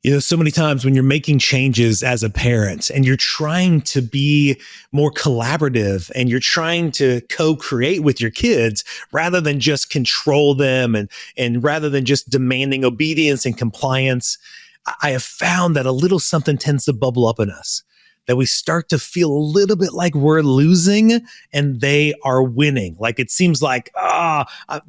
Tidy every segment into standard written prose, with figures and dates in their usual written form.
So many times when you're making changes as a parent and you're trying to be more collaborative and you're trying to co-create with your kids rather than just control them and rather than just demanding obedience and compliance, I have found that a little something tends to bubble up in us, that we start to feel a little bit like we're losing and they are winning. Like it seems like,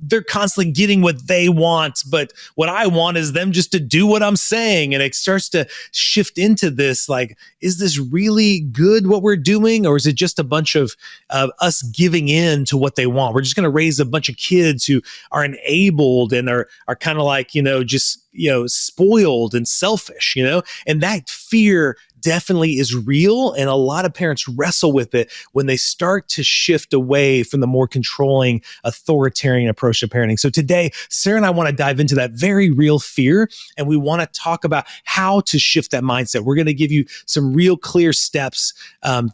they're constantly getting what they want, but what I want is them just to do what I'm saying. And it starts to shift into this, like, is this really good what we're doing? Or is it just a bunch of us giving in to what they want? We're just going to raise a bunch of kids who are enabled and are kind of like, spoiled and selfish, and that fear definitely is real. And a lot of parents wrestle with it when they start to shift away from the more controlling, authoritarian approach to parenting. So today, Sarah and I want to dive into that very real fear. And we want to talk about how to shift that mindset. We're going to give you some real clear steps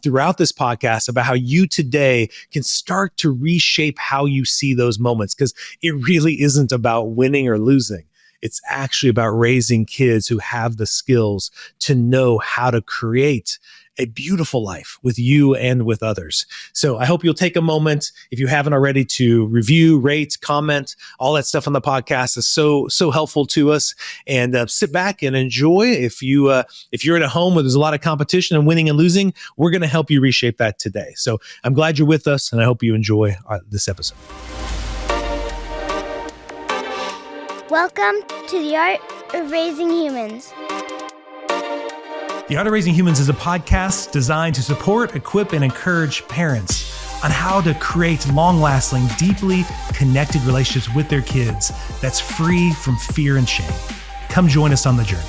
throughout this podcast about how you today can start to reshape how you see those moments, because it really isn't about winning or losing. It's actually about raising kids who have the skills to know how to create a beautiful life with you and with others. So I hope you'll take a moment, if you haven't already, to review, rate, comment. All that stuff on the podcast is so helpful to us. And sit back and enjoy. If you're in a home where there's a lot of competition and winning and losing, we're going to help you reshape that today. So I'm glad you're with us, and I hope you enjoy this episode. Welcome to the Art of Raising Humans. The Art of Raising Humans is a podcast designed to support, equip, and encourage parents on how to create long-lasting, deeply connected relationships with their kids that's free from fear and shame. Come join us on the journey.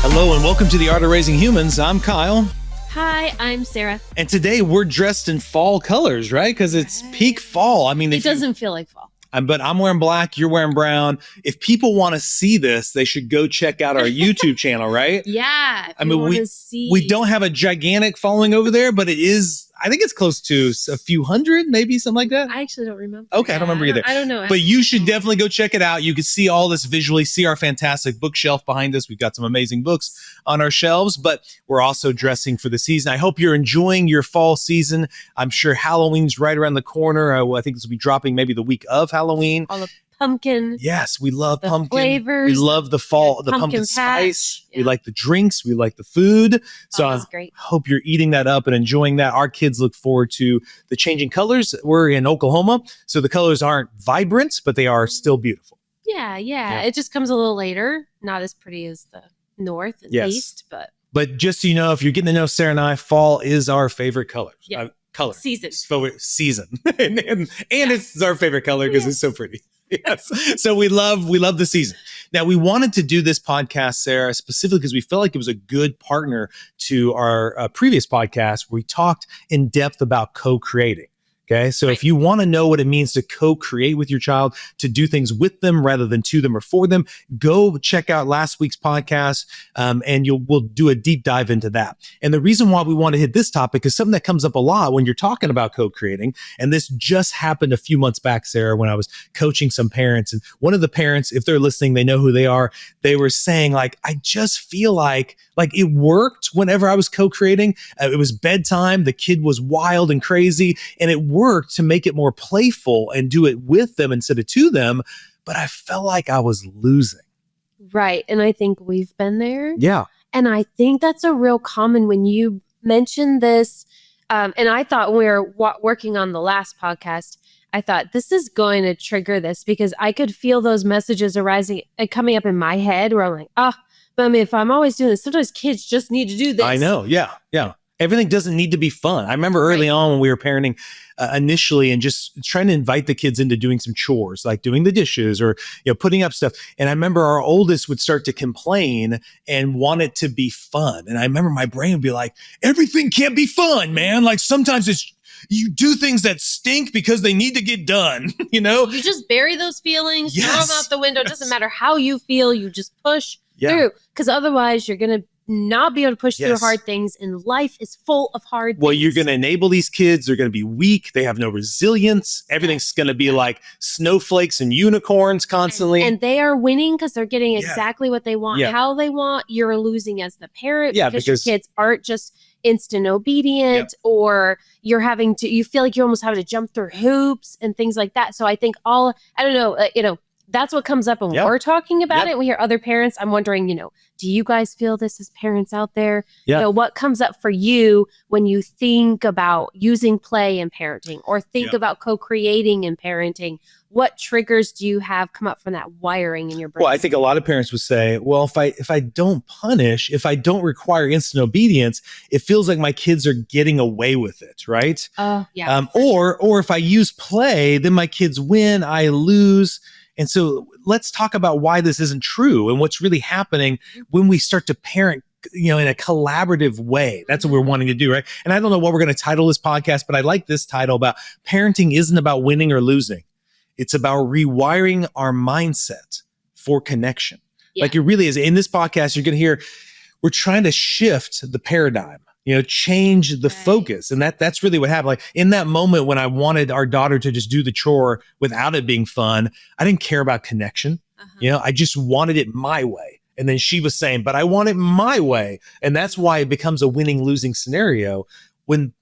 Hello, and welcome to The Art of Raising Humans. I'm Kyle. Hi, I'm Sarah. And today we're dressed in fall colors, right? Because it's peak fall. I mean, it doesn't feel like fall. But I'm wearing black, you're wearing brown. If people want to see this, they should go check out our YouTube channel, right? Yeah. We don't have a gigantic following over there, but it is, I think it's close to a few hundred, maybe something like that. I actually don't remember. Okay, I don't remember either. I don't know. But you should definitely go check it out. You can see all this visually, see our fantastic bookshelf behind us. We've got some amazing books on our shelves, but we're also dressing for the season. I hope you're enjoying your fall season. I'm sure Halloween's right around the corner. I think this will be dropping maybe the week of Halloween. All the pumpkin. Yes, we love pumpkin flavors. We love the fall, the pumpkin spice. Yeah. We like the drinks. We like the food. So I great. hope you're eating that up and enjoying that. Our kids look forward to the changing colors. We're in Oklahoma, so the colors aren't vibrant, but they are still beautiful. Yeah. It just comes a little later. Not as pretty as the north and east, but. But just so you know, if you're getting to know Sarah and I, fall is our favorite colors. Yeah. Color. Season. and it's our favorite color because it's so pretty. Yes. So we love the season. Now, we wanted to do this podcast, Sarah, specifically because we felt like it was a good partner to our previous podcast where we talked in depth about co-creating. Okay. So if you want to know what it means to co-create with your child, to do things with them rather than to them or for them, go check out last week's podcast and we'll do a deep dive into that. And the reason why we want to hit this topic is something that comes up a lot when you're talking about co-creating. And this just happened a few months back, Sarah, when I was coaching some parents. And one of the parents, if they're listening, they know who they are. They were saying, like, I just feel like it worked whenever I was co-creating. It was bedtime. The kid was wild and crazy, and it worked to make it more playful and do it with them instead of to them. But I felt like I was losing. Right. And I think we've been there. Yeah. And I think that's a real common when you mentioned this. And I thought when we were working on the last podcast, I thought this is going to trigger this because I could feel those messages arising and coming up in my head where I'm like, but I mean, if I'm always doing this, sometimes kids just need to do this. I know. Yeah. Everything doesn't need to be fun. I remember early on when we were parenting initially and just trying to invite the kids into doing some chores, like doing the dishes or, putting up stuff. And I remember our oldest would start to complain and want it to be fun. And I remember my brain would be like, everything can't be fun, man. Like sometimes you do things that stink because they need to get done, You just bury those feelings, throw them out the window. It doesn't matter how you feel. You just push through because otherwise you're going to not be able to push through Yes. hard things, and life is full of hard Well, things. you're going to enable these kids. They're going to be weak. They have no resilience. Everything's going to be like snowflakes and unicorns constantly. And they are winning because they're getting Yeah. exactly what they want, Yeah. how they want. You're losing as the parent Yeah, because your because- kids aren't just instant obedient, or you feel like you're almost having to jump through hoops and things like that. So I think I don't know, that's what comes up when Yeah. we're talking about Yeah. it. We hear other parents. I'm wondering, do you guys feel this as parents out there? Yeah. What comes up for you when you think about using play in parenting, or think Yeah. about co-creating in parenting? What triggers do you have come up from that wiring in your brain? Well, I think a lot of parents would say, well, if I don't punish, if I don't require instant obedience, it feels like my kids are getting away with it, right? Yeah. Or if I use play, then my kids win, I lose. And so let's talk about why this isn't true and what's really happening when we start to parent, in a collaborative way. That's what we're wanting to do, right? And I don't know what we're going to title this podcast, but I like this title about parenting isn't about winning or losing. It's about rewiring our mindset for connection. Yeah. Like it really is. In this podcast, you're going to hear, we're trying to shift the paradigm, change the focus. And that's really what happened. Like in that moment when I wanted our daughter to just do the chore without it being fun, I didn't care about connection. I just wanted it my way. And then she was saying, but I want it my way. And that's why it becomes a winning losing scenario when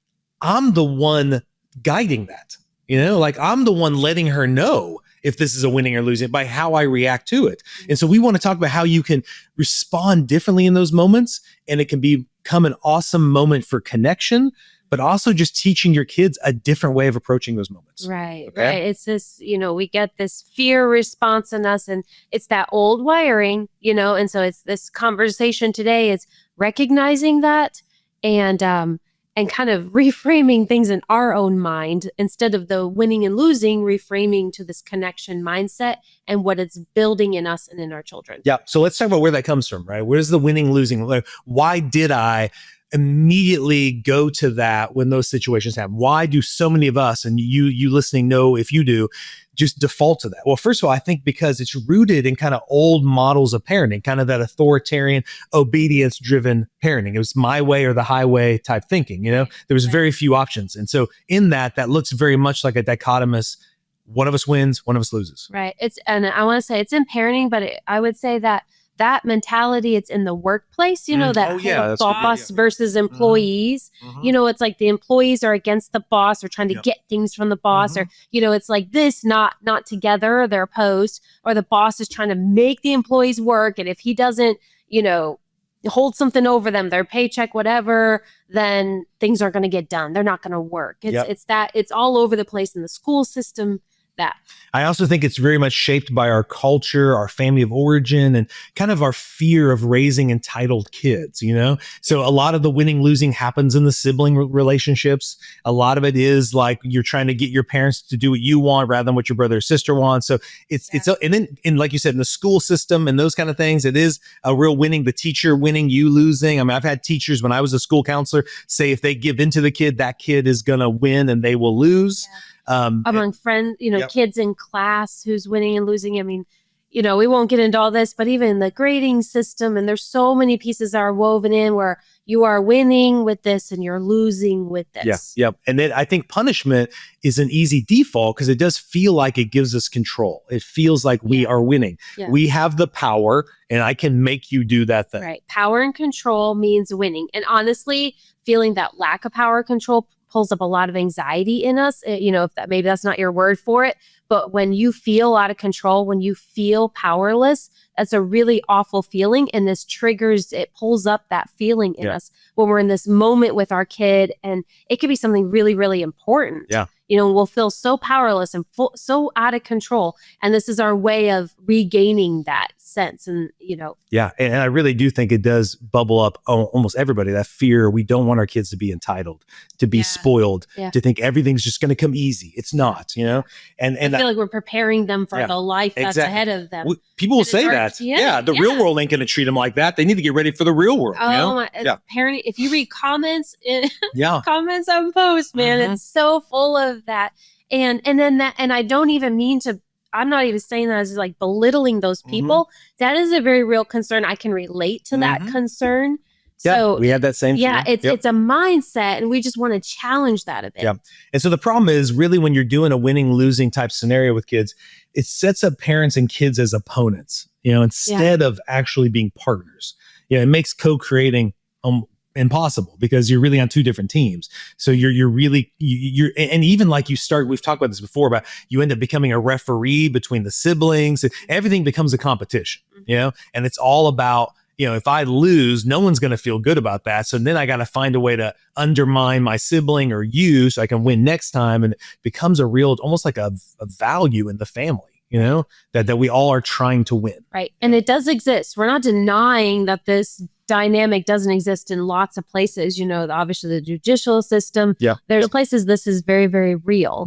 I'm the one guiding that. Like I'm the one letting her know if this is a winning or losing by how I react to it. And so we want to talk about how you can respond differently in those moments, and it can become an awesome moment for connection, but also just teaching your kids a different way of approaching those moments. Right. Okay? Right. It's this, we get this fear response in us, and it's that old wiring, and so it's this conversation today is recognizing that and kind of reframing things in our own mind instead of the winning and losing, reframing to this connection mindset and what it's building in us and in our children. Yeah. So let's talk about where that comes from, right? Where's the winning, losing? Like, why did I immediately go to that when those situations happen? Why do so many of us, and you listening know if you do, just default to that? Well, first of all, I think because it's rooted in kind of old models of parenting, kind of that authoritarian, obedience-driven parenting. It was my way or the highway type thinking, There was very few options. And so in that looks very much like a dichotomous, one of us wins, one of us loses. Right. And I want to say it's in parenting, but I would say that mentality, it's in the workplace, that boss versus employees. It's like the employees are against the boss or trying to get things from the boss, or, it's like this, not together, they're opposed, or the boss is trying to make the employees work. And if he doesn't, hold something over them, their paycheck, whatever, then things aren't going to get done. They're not going to work. It's all over the place in the school system. That I also think it's very much shaped by our culture, our family of origin, and kind of our fear of raising entitled kids, So a lot of the winning losing happens in the sibling relationships. A lot of it is like you're trying to get your parents to do what you want rather than what your brother or sister wants. So and then like you said, in the school system and those kind of things, it is a real winning, the teacher winning, you losing. I mean, I've had teachers when I was a school counselor say if they give into the kid, that kid is going to win and they will lose. Among friends, kids in class who's winning and losing. I mean, we won't get into all this, but even the grading system, and there's so many pieces that are woven in where you are winning with this and you're losing with this. Yeah. And then I think punishment is an easy default because it does feel like it gives us control. It feels like we are winning. Yeah. We have the power and I can make you do that thing. Right. Power and control means winning. And honestly, feeling that lack of power control pulls up a lot of anxiety in us. If maybe that's not your word for it, but when you feel out of control, when you feel powerless, that's a really awful feeling. And this it pulls up that feeling in us when we're in this moment with our kid. And it could be something really, really important. Yeah. We'll feel so powerless and so out of control. And this is our way of regaining that sense. And, Yeah. And I really do think it does bubble up almost everybody, that fear. We don't want our kids to be entitled, to be spoiled, to think everything's just going to come easy. It's not, And I feel like we're preparing them for the life that's ahead of them. People will say that. The real world ain't going to treat them like that. They need to get ready for the real world. Parenting, if you read comments, comments on posts, man, it's so full of that. And then I don't even mean to, I'm not even saying that as like belittling those people. That is a very real concern. I can relate to that concern. So we had that same yeah, fear. it's a mindset, and we just want to challenge that a bit. Yeah. And so the problem is really when you're doing a winning losing type scenario with kids, it sets up parents and kids as opponents, instead of actually being partners. It makes co-creating impossible because you're really on two different teams. So you're really, and even like we've talked about this before, about you end up becoming a referee between the siblings. Everything becomes a competition, and it's all about, if I lose, no one's going to feel good about that. So then I got to find a way to undermine my sibling or you so I can win next time. And it becomes a real, almost like a value in the family, that we all are trying to win. Right. And it does exist. We're not denying that this dynamic doesn't exist in lots of places. Obviously the judicial system. Yeah. There's places this is very, very real.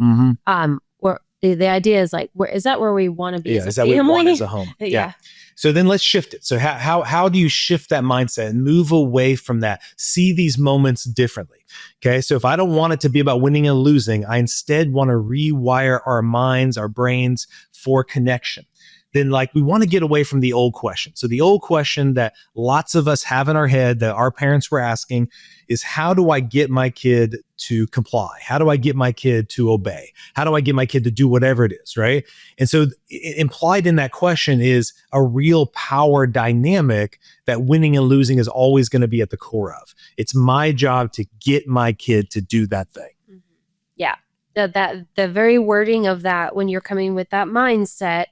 Where the idea is like, is that where we want to be? Yeah. As Is a that family? what we want as a home? Yeah. So then let's shift it. So how do you shift that mindset and move away from that? See these moments differently. Okay. So if I don't want it to be about winning and losing, I instead want to rewire our minds, our brains for connection. Then we want to get away from the old question. So the old question that lots of us have in our head that our parents were asking is, how do I get my kid to comply? How do I get my kid to obey? How do I get my kid to do whatever it is, right? And so implied in that question is a real power dynamic that winning and losing is always going to be at the core of. It's my job to get my kid to do that thing. Mm-hmm. Yeah. The very wording of that, when you're coming with that mindset,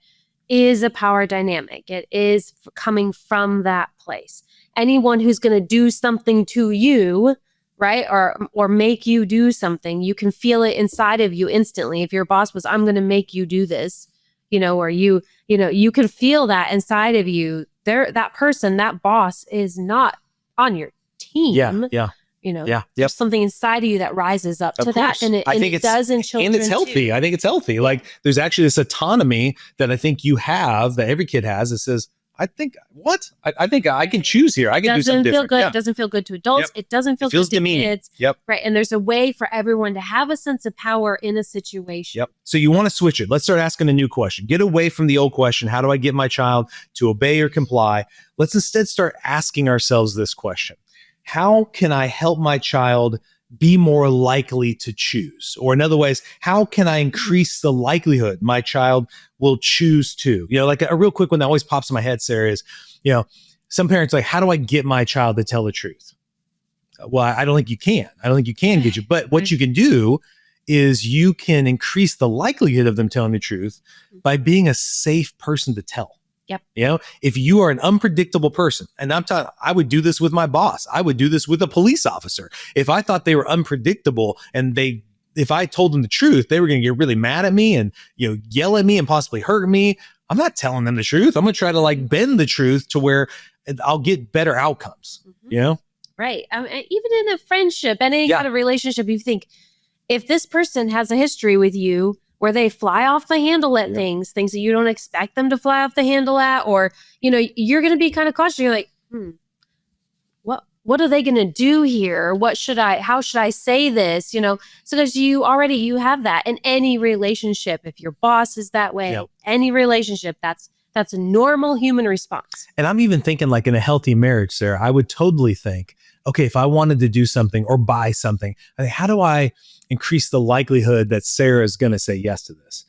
is a power dynamic. It is coming from that place. Anyone who's going to do something to you, right, or make you do something, you can feel it inside of you instantly. If your boss was, I'm going to make you do this, or you can feel that inside of you. That person, that boss is not on your team. Yeah. There's something inside of you that rises up to that. And it does in children. And it's healthy. Too. I think it's healthy. There's actually this autonomy that I think you have, that every kid has, that says, I think I can choose here. I can do something different. It doesn't feel good to adults. It doesn't feel good to kids. Yep. Right. And there's a way for everyone to have a sense of power in a situation. Yep. So you want to switch it. Let's start asking a new question. Get away from the old question. How do I get my child to obey or comply? Let's instead start asking ourselves this question. How can I help my child be more likely to choose? Or in other ways, how can I increase the likelihood my child will choose to? A real quick one that always pops in my head, Sarah, is, some parents are like, how do I get my child to tell the truth? Well, I don't think you can. I don't think you can get you. But what you can do is you can increase the likelihood of them telling the truth by being a safe person to tell. Yep. If you are an unpredictable person, and I would do this with my boss. I would do this with a police officer. If I thought they were unpredictable and if I told them the truth, they were going to get really mad at me and, yell at me and possibly hurt me. I'm not telling them the truth. I'm going to try to bend the truth to where I'll get better outcomes, Right. Even in a friendship, any kind of relationship, you think if this person has a history with you where they fly off the handle at things that you don't expect them to fly off the handle at, or, you're going to be kind of cautious. You're like, what are they going to do here? How should I say this? So because you have that in any relationship. If your boss is that way, any relationship, that's a normal human response. And I'm even thinking in a healthy marriage, Sarah, I would totally think, okay, if I wanted to do something or buy something, how do I increase the likelihood that Sarah is going to say yes to this?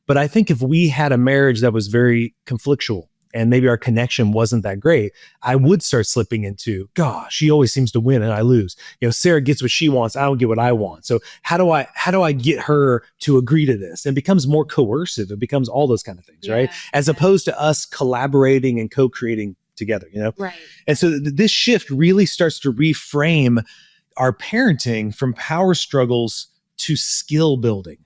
But I think if we had a marriage that was very conflictual and maybe our connection wasn't that great, I would start slipping into, gosh, she always seems to win and I lose. Sarah gets what she wants. I don't get what I want. So how do I get her to agree to this? And it becomes more coercive. It becomes all those kind of things, right? As opposed to us collaborating and co-creating together, Right. And so this shift really starts to reframe our parenting from power struggles to skill building,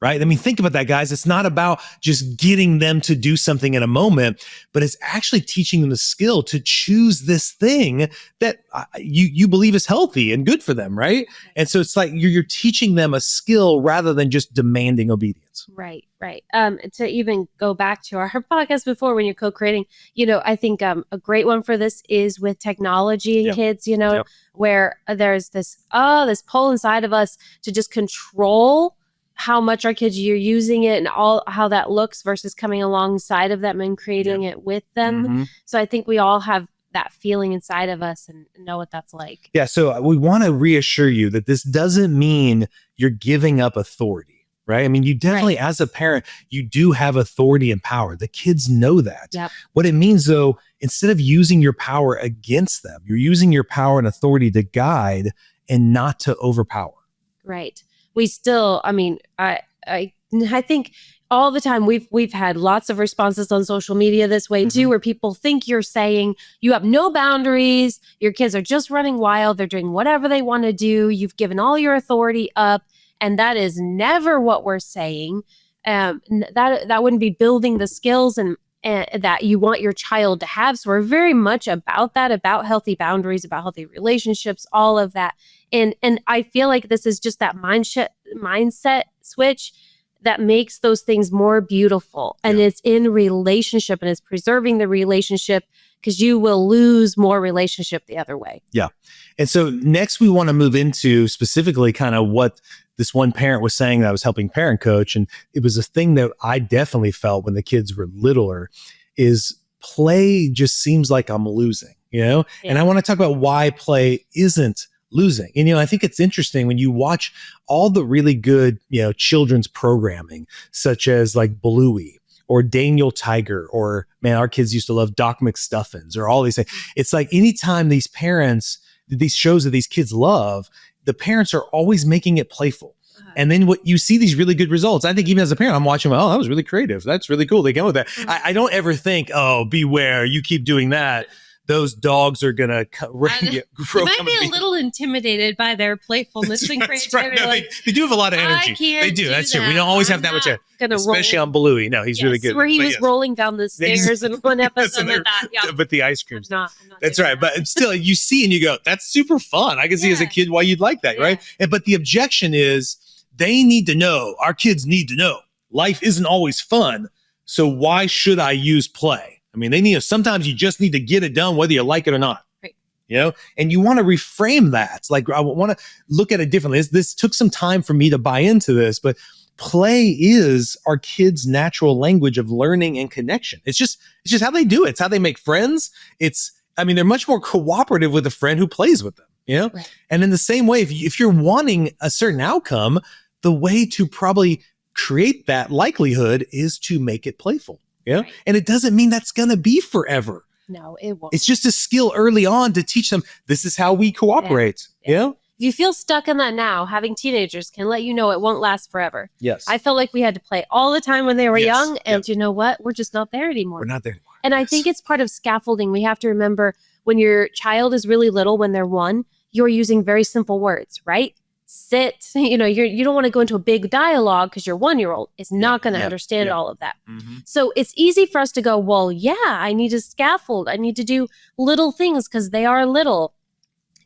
right? I mean, think about that, guys. It's not about just getting them to do something in a moment, but it's actually teaching them the skill to choose this thing that you believe is healthy and good for them, right? And so it's like you're teaching them a skill rather than just demanding obedience. Right. To even go back to our podcast before, when you're co-creating, I think a great one for this is with technology and kids, where there's this pull inside of us to just control how much our kids are using it and how that looks versus coming alongside of them and creating it with them. So I think we all have that feeling inside of us and know what that's like. Yeah. So we want to reassure you that this doesn't mean you're giving up authority, right? I mean, you definitely, as a parent, you do have authority and power. The kids know that. Yep. What it means, though, instead of using your power against them, you're using your power and authority to guide and not to overpower. Right. We still, I mean, I think all the time we've had lots of responses on social media this way too, where people think you're saying you have no boundaries, your kids are just running wild, they're doing whatever they want to do, you've given all your authority up, and that is never what we're saying. That wouldn't be building the skills and that you want your child to have. So we're very much about that, about healthy boundaries, about healthy relationships, all of that. And I feel like this is just that mindset switch that makes those things more beautiful. And it's in relationship and it's preserving the relationship, because you will lose more relationship the other way. Yeah. And so next we want to move into specifically kind of what this one parent was saying that I was helping parent coach. And it was a thing that I definitely felt when the kids were littler is play just seems like I'm losing, And I want to talk about why play isn't losing. And, I think it's interesting when you watch all the really good, children's programming, such as like Bluey or Daniel Tiger, or man, our kids used to love Doc McStuffins or all these things. It's like anytime these shows that these kids love, the parents are always making it playful. And then what you see these really good results. I think even as a parent, I'm watching, oh, that was really creative. That's really cool. They came with that. I don't ever think, oh, beware, you keep doing that, those dogs are going to you might be a little intimidated by their playfulness and creativity. Right. No, they do have a lot of energy. They do. That's true. We don't always have that much energy. Especially on Bluey. No, he's really good. Where he was rolling down the stairs in one episode of that. Yeah. But the ice cream. I'm not that's right. That. But still, you see and you go, that's super fun. I can see as a kid why you'd like that, right? But the objection is they need to know, our kids need to know, life isn't always fun. So why should I use play? I mean, sometimes you just need to get it done, whether you like it or not. Right. And you want to reframe that. It's like, I want to look at it differently. This took some time for me to buy into this, but play is our kids' natural language of learning and connection. It's just how they do it. It's how they make friends. They're much more cooperative with a friend who plays with them, Right. And in the same way, if you're wanting a certain outcome, the way to probably create that likelihood is to make it playful. Yeah. Right. And it doesn't mean that's going to be forever. No, it won't. It's just a skill early on to teach them this is how we cooperate. Yeah. If you feel stuck in that now, having teenagers can let you know it won't last forever. Yes. I felt like we had to play all the time when they were young. And you know what? We're just not there anymore. We're not there anymore. And I think it's part of scaffolding. We have to remember when your child is really little, when they're 1, you're using very simple words, right? Sit, you don't want to go into a big dialogue because your 1-year-old is not going to understand all of that. Mm-hmm. So it's easy for us to go, well, I need to scaffold. I need to do little things because they are little.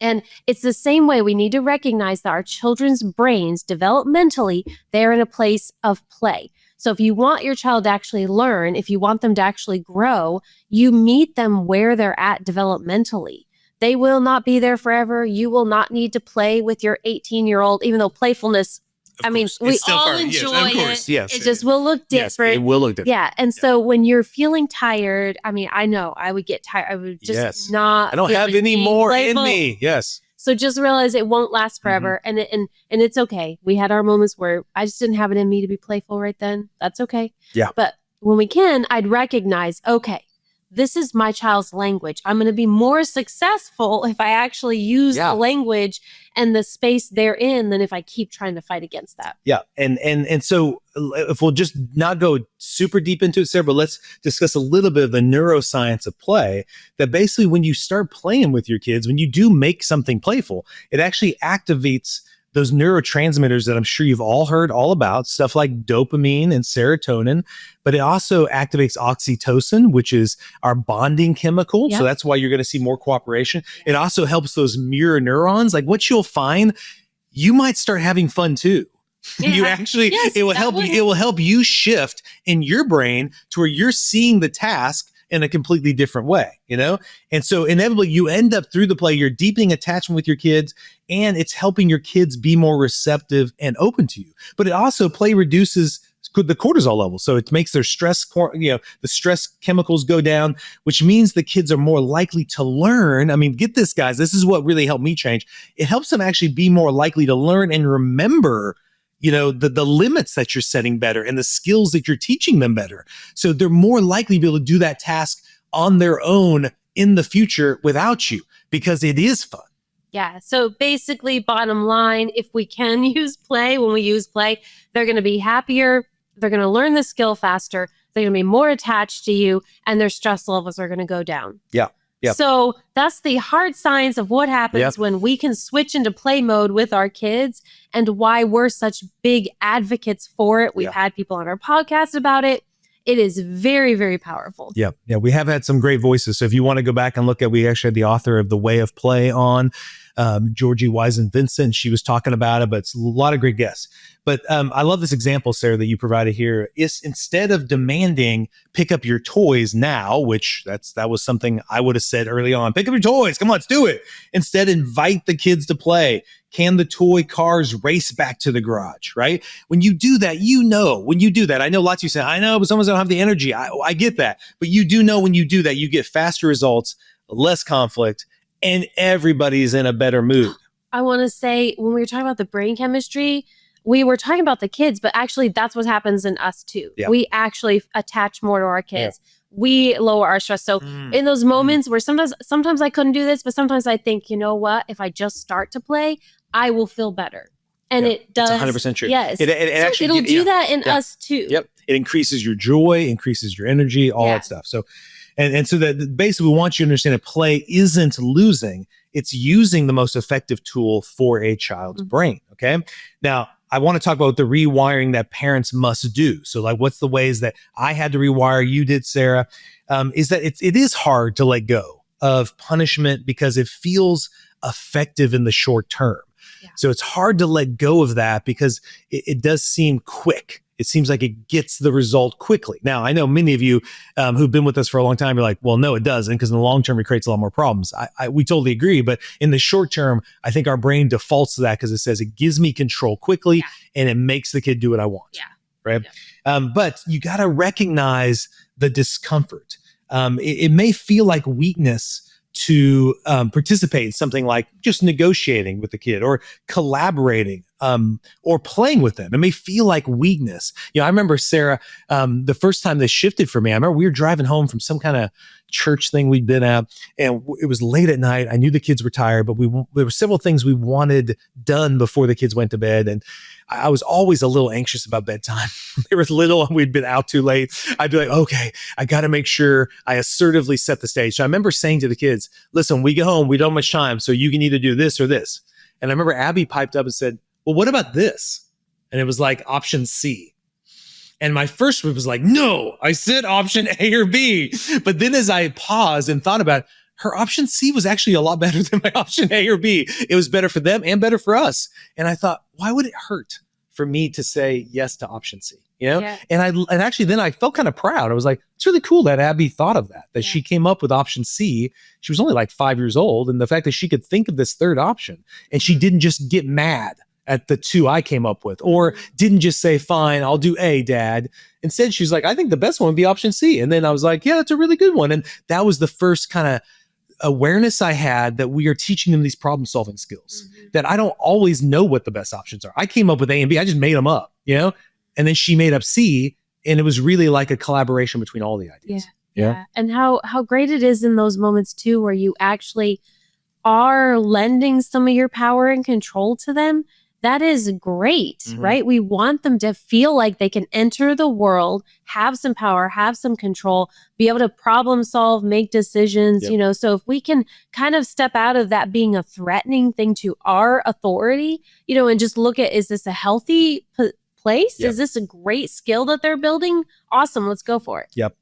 And it's the same way we need to recognize that our children's brains developmentally, they're in a place of play. So if you want your child to actually learn, if you want them to actually grow, you meet them where they're at developmentally. They will not be there forever. You will not need to play with your 18-year-old, even though playfulness, we all enjoy it. Yes, it just will look different. Yes, it will look different. Yeah. And so when you're feeling tired, I know I would get tired. I would just not. I don't have any more in me. Yes. So just realize it won't last forever. Mm-hmm. And it's okay. We had our moments where I just didn't have it in me to be playful right then. That's okay. Yeah. But when we can, I'd recognize, okay, this is my child's language. I'm going to be more successful if I actually use the language and the space they're in than if I keep trying to fight against that. Yeah. And so if we'll just not go super deep into it, Sarah, but let's discuss a little bit of the neuroscience of play, that basically when you start playing with your kids, when you do make something playful, it actually activates those neurotransmitters that I'm sure you've all heard all about, stuff like dopamine and serotonin, but it also activates oxytocin, which is our bonding chemical. Yep. So that's why you're going to see more cooperation. It also helps those mirror neurons. Like what you'll find, you might start having fun too. Yeah. You actually, it will help you shift in your brain to where you're seeing the task in a completely different way, And so inevitably you end up through the play, you're deepening attachment with your kids and it's helping your kids be more receptive and open to you. But it also play reduces the cortisol level. So it makes their the stress chemicals go down, which means the kids are more likely to learn. I mean, get this, guys, this is what really helped me change. It helps them actually be more likely to learn and remember, the limits that you're setting better and the skills that you're teaching them better. So they're more likely to be able to do that task on their own in the future without you, because it is fun. Yeah. So basically, bottom line, if we can use play, when we use play, they're going to be happier. They're going to learn the skill faster. They're going to be more attached to you, and their stress levels are going to go down. Yeah. Yep. So that's the hard science of what happens when we can switch into play mode with our kids, and why we're such big advocates for it. We've had people on our podcast about it. It is very, very powerful. Yeah. We have had some great voices. So if you want to go back and look at, we actually had the author of The Way of Play on, Georgie Wisen Vincent. She was talking about it, but it's a lot of great guests. But I love this example, Sarah, that you provided here. Is instead of demanding pick up your toys now, which that was something I would have said early on, pick up your toys, come on, let's do it. Instead, invite the kids to play. Can the toy cars race back to the garage, right? When you do that, I know lots of you say, I know, but some of us don't have the energy. I get that. But you do know when you do that, you get faster results, less conflict, and everybody's in a better mood. I want to say, when we were talking about the brain chemistry, we were talking about the kids, but actually that's what happens in us too. Yeah. We actually attach more to our kids. Yeah. We lower our stress. So in those moments where sometimes I couldn't do this, but sometimes I think, you know what, if I just start to play, I will feel better. And it does. It's 100% true. Yes. It'll do that in us too. Yep. It increases your joy, increases your energy, all that stuff. So, and so that basically we want you to understand that play isn't losing. It's using the most effective tool for a child's brain. Okay. Now, I want to talk about the rewiring that parents must do. So like, what's the ways that I had to rewire, you did, Sarah, is that it is hard to let go of punishment because it feels effective in the short term. Yeah. So it's hard to let go of that because it does seem quick. It seems like it gets the result quickly. Now, I know many of you who've been with us for a long time, you're like, well, no, it doesn't, because in the long term, it creates a lot more problems. We totally agree. But in the short term, I think our brain defaults to that because it says it gives me control quickly and it makes the kid do what I want. Yeah. Right. Yeah. But you got to recognize the discomfort. It may feel like weakness to participate in something like just negotiating with the kid or collaborating or playing with them. It may feel like weakness. I remember, Sarah, the first time this shifted for me, I remember we were driving home from some kind of church thing we'd been at, and it was late at night. I knew the kids were tired, but there were several things we wanted done before the kids went to bed. And I was always a little anxious about bedtime. They were little and we'd been out too late. I'd be like, okay, I got to make sure I assertively set the stage. So I remember saying to the kids, listen, we get home, we don't have much time, so you can either do this or this. And I remember Abby piped up and said, well, what about this? And it was like option C. And my first one was like, no, I said option A or B. But then as I paused and thought about it, her option C was actually a lot better than my option A or B. It was better for them and better for us. And I thought, why would it hurt for me to say yes to option C? Yeah. And actually then I felt kind of proud. I was like, it's really cool that Abby thought of that she came up with option C. She was only like 5 years old. And the fact that she could think of this third option and she didn't just get mad at the two I came up with, or didn't just say, fine, I'll do A, Dad. Instead, she's like, I think the best one would be option C. And then I was like, yeah, that's a really good one. And that was the first kind of awareness I had that we are teaching them these problem solving skills, that I don't always know what the best options are. I came up with A and B. I just made them up, and then she made up C, and it was really like a collaboration between all the ideas. Yeah. And how great it is in those moments too, where you actually are lending some of your power and control to them. That is great, right? We want them to feel like they can enter the world, have some power, have some control, be able to problem solve, make decisions, So if we can kind of step out of that being a threatening thing to our authority, and just look at, is this a healthy place? Is this a great skill that they're building? Awesome. Let's go for it. Yep.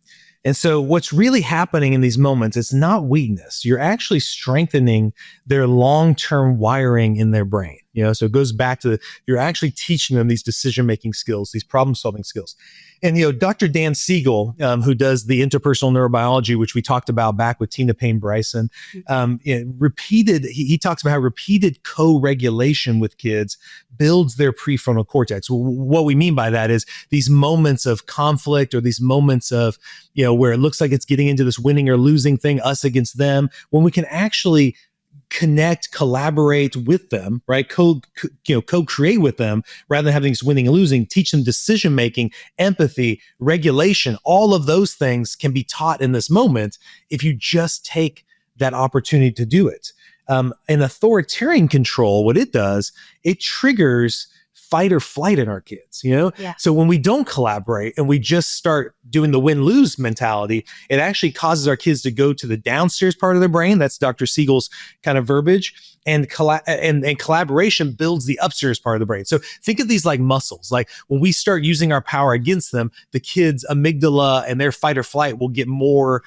And so what's really happening in these moments, it's not weakness. You're actually strengthening their long-term wiring in their brain. So it goes back to you're actually teaching them these decision-making skills, these problem-solving skills. And, Dr. Dan Siegel, who does the interpersonal neurobiology, which we talked about back with Tina Payne Bryson, he talks about how repeated co-regulation with kids builds their prefrontal cortex. What we mean by that is these moments of conflict or these moments of, where it looks like it's getting into this winning or losing thing, us against them, when we can actually connect, collaborate with them, right? Co-create with them rather than having this winning and losing, teach them decision-making, empathy, regulation. All of those things can be taught in this moment if you just take that opportunity to do it. And authoritarian control, what it does, it triggers fight or flight in our kids, Yeah. So when we don't collaborate and we just start doing the win-lose mentality, it actually causes our kids to go to the downstairs part of their brain. That's Dr. Siegel's kind of verbiage. And collaboration builds the upstairs part of the brain. So think of these like muscles. Like when we start using our power against them, the kids' amygdala and their fight or flight will get more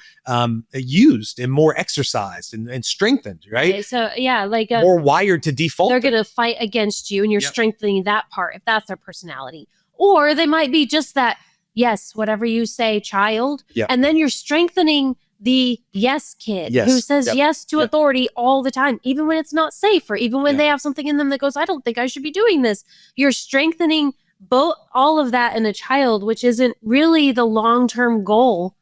used and more exercised and strengthened, right? Okay, so yeah, like more wired to default. They're going to fight against you and you're strengthening that part if that's their personality. Or they might be just that, yes, whatever you say, child. And then you're strengthening the yes kid who says yes to authority all the time, even when it's not safe or even when they have something in them that goes, I don't think I should be doing this. You're strengthening all of that in a child, which isn't really the long-term goal,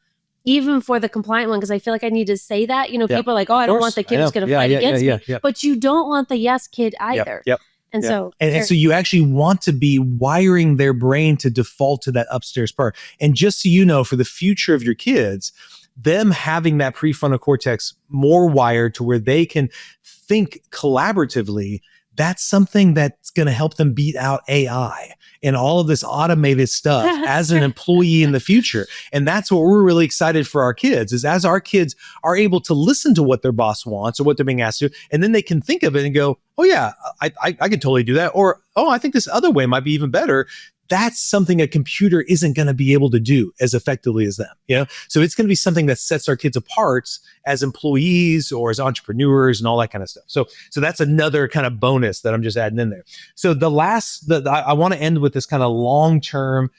even for the compliant one, because I feel like I need to say that. People are like, oh, I don't want the kid who's going to fight against me. But you don't want the yes kid either. And so you actually want to be wiring their brain to default to that upstairs part. And just so you know, for the future of your kids, them having that prefrontal cortex more wired to where they can think collaboratively, that's something that's going to help them beat out AI and all of this automated stuff as an employee in the future. And that's what we're really excited for our kids, is as our kids are able to listen to what their boss wants or what they're being asked to, and then they can think of it and go, oh yeah, I can totally do that. Or, oh, I think this other way might be even better. That's something a computer isn't going to be able to do as effectively as them. So it's going to be something that sets our kids apart as employees or as entrepreneurs and all that kind of stuff. So that's another kind of bonus that I'm just adding in there. So I want to end with this kind of long-term,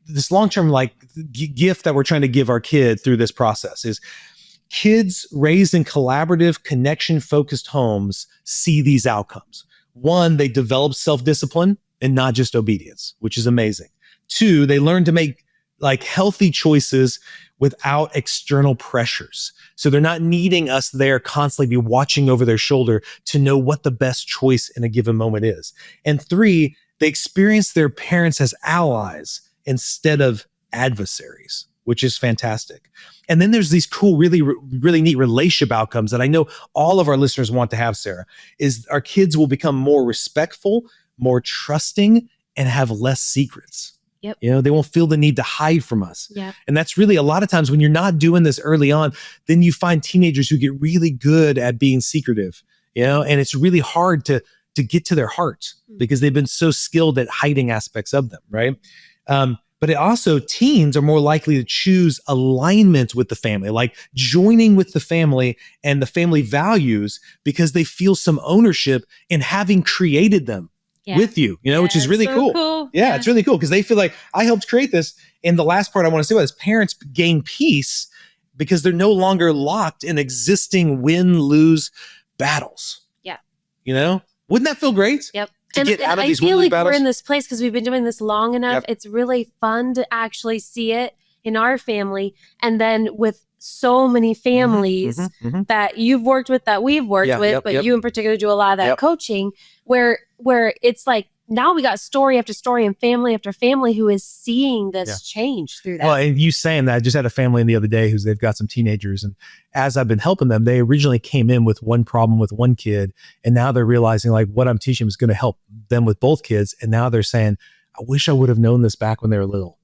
this long-term like gift that we're trying to give our kid through this process is kids raised in collaborative, connection-focused homes see these outcomes. One, they develop self-discipline and not just obedience, which is amazing. Two, they learn to make like healthy choices without external pressures. So they're not needing us there constantly be watching over their shoulder to know what the best choice in a given moment is. And three, they experience their parents as allies instead of adversaries, which is fantastic. And then there's these cool, really, really neat relationship outcomes that I know all of our listeners want to have, Sarah, is our kids will become more respectful, more trusting, and have less secrets. They won't feel the need to hide from us. And that's really a lot of times when you're not doing this early on, then you find teenagers who get really good at being secretive, and it's really hard to get to their hearts because they've been so skilled at hiding aspects of them, right? But it also, teens are more likely to choose alignment with the family, like joining with the family and the family values because they feel some ownership in having created them with you, which is really so cool. Yeah, it's really cool because they feel like I helped create this. And the last part I want to say about is parents gain peace because they're no longer locked in existing win-lose battles. Wouldn't that feel great? To get out of these I feel like battles? we're in this place because we've been doing this long enough. It's really fun to actually see it in our family. And then with so many families that you've worked with, that we've worked with, but you in particular do a lot of that coaching where it's like, now we got story after story and family after family who is seeing this change through that. Well, and you saying that, I just had a family in the other day they've got some teenagers, and as I've been helping them, they originally came in with one problem with one kid, and now they're realizing like what I'm teaching is going to help them with both kids, and now they're saying, I wish I would have known this back when they were little.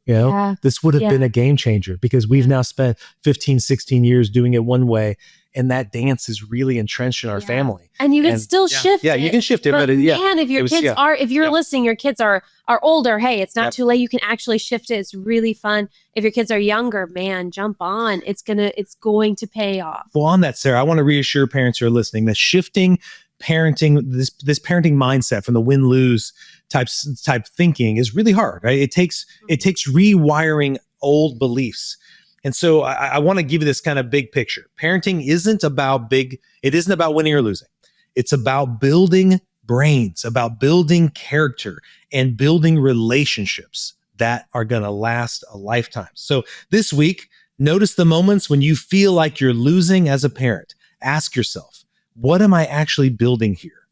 This would have been a game changer because we've now spent 15, 16 years doing it one way. And that dance is really entrenched in our family. And you can still shift it. Yeah, you can shift it. But man, if your kids are, if you're listening, your kids are older, hey, it's not too late. You can actually shift it. It's really fun. If your kids are younger, man, jump on. It's going to pay off. Well, on that, Sarah, I want to reassure parents who are listening that shifting parenting, this parenting mindset from the win-lose type thinking is really hard, right? It takes rewiring old beliefs. And so I want to give you this kind of big picture. Parenting isn't about winning or losing. It's about building brains, about building character and building relationships that are going to last a lifetime. So this week, notice the moments when you feel like you're losing as a parent. Ask yourself, what am I actually building here?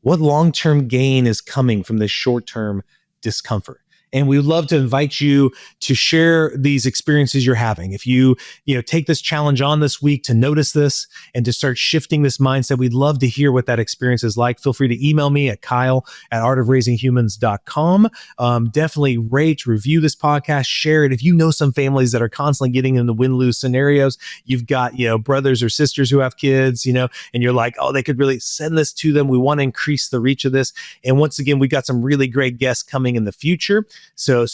What long-term gain is coming from this short-term discomfort? And we would love to invite you to share these experiences you're having. If you take this challenge on this week to notice this and to start shifting this mindset, we'd love to hear what that experience is like. Feel free to email me at kyle@artofraisinghumans.com. Definitely rate, review this podcast, share it. If you know some families that are constantly getting in the win-lose scenarios, you've got, brothers or sisters who have kids, and you're like, oh, they could really send this to them. We want to increase the reach of this. And once again, we've got some really great guests coming in the future. So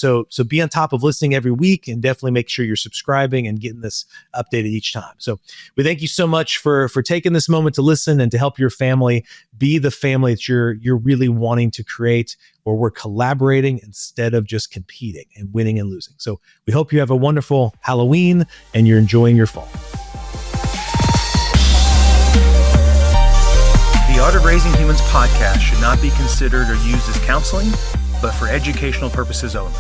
be on top of listening every week, and definitely make sure you're subscribing and getting this updated each time. So we thank you so much for taking this moment to listen and to help your family be the family that you're really wanting to create, where we're collaborating instead of just competing and winning and losing. So we hope you have a wonderful Halloween and you're enjoying your fall. The Art of Raising Humans podcast should not be considered or used as counseling, but for educational purposes only.